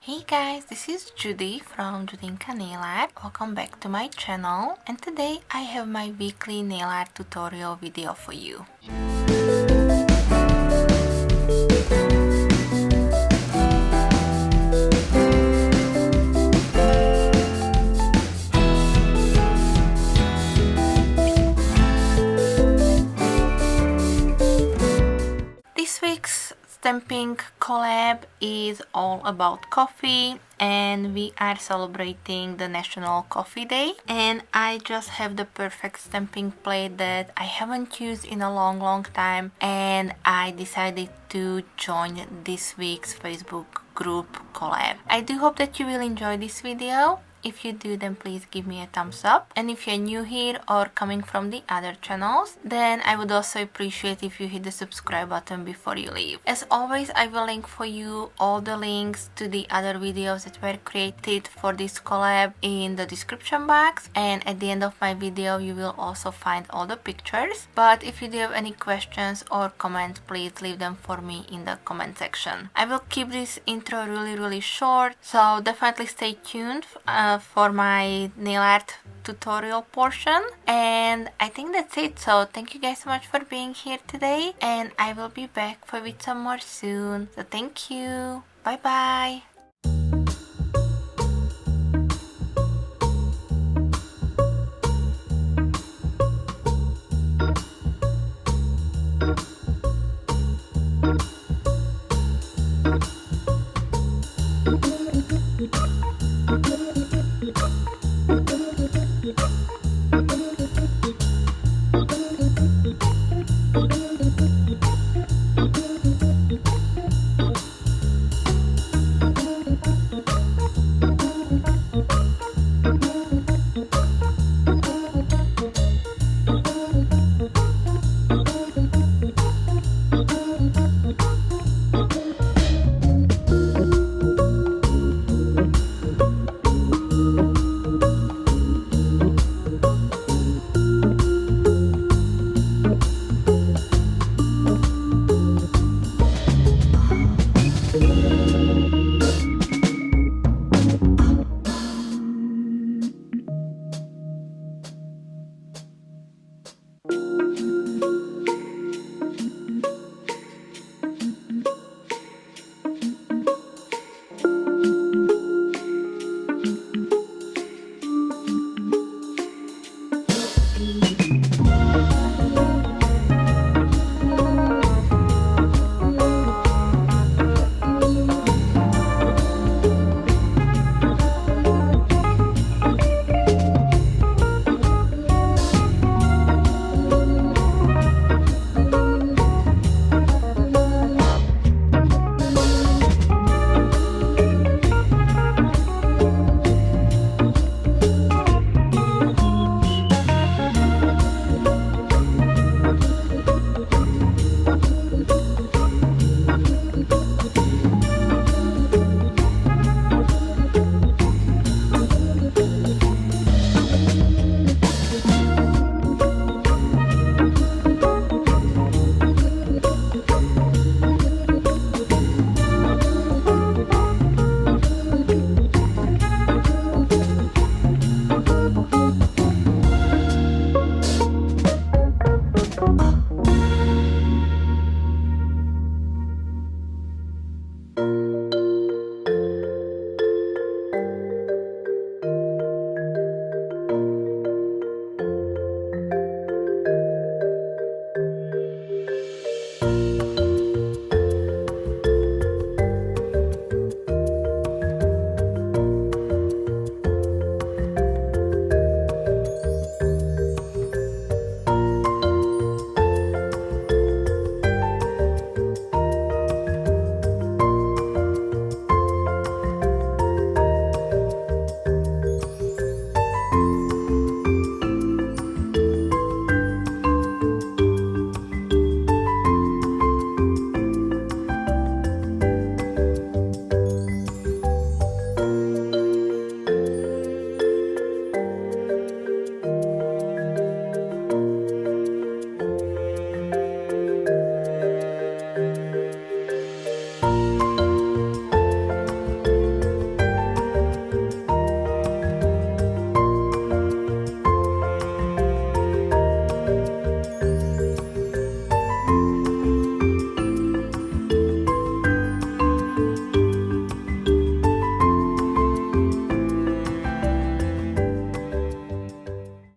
Hey guys, this is Judy from Judita Nail Art. Welcome back to my channel, and today I have my weekly nail art tutorial video for you. This week's stamping collab is all about coffee, and we are celebrating the National Coffee Day, and I just have the perfect stamping plate that I haven't used in a long time, and I decided to join this week's Facebook group collab. I do hope that you will enjoy this video. If you do, then please give me a thumbs up, and if you're new here or coming from the other channels, then I would also appreciate if you hit the subscribe button before you leave. As always, I will link for you all the links to the other videos that were created for this collab in the description box, and at the end of my video you will also find all the pictures. But if you do have any questions or comments, please leave them for me in the comment section. I will keep this intro really short, so definitely stay tuned for my nail art tutorial portion, and I think that's it. So thank you guys so much for being here today, and I will be back with some more soon. So thank you, bye bye.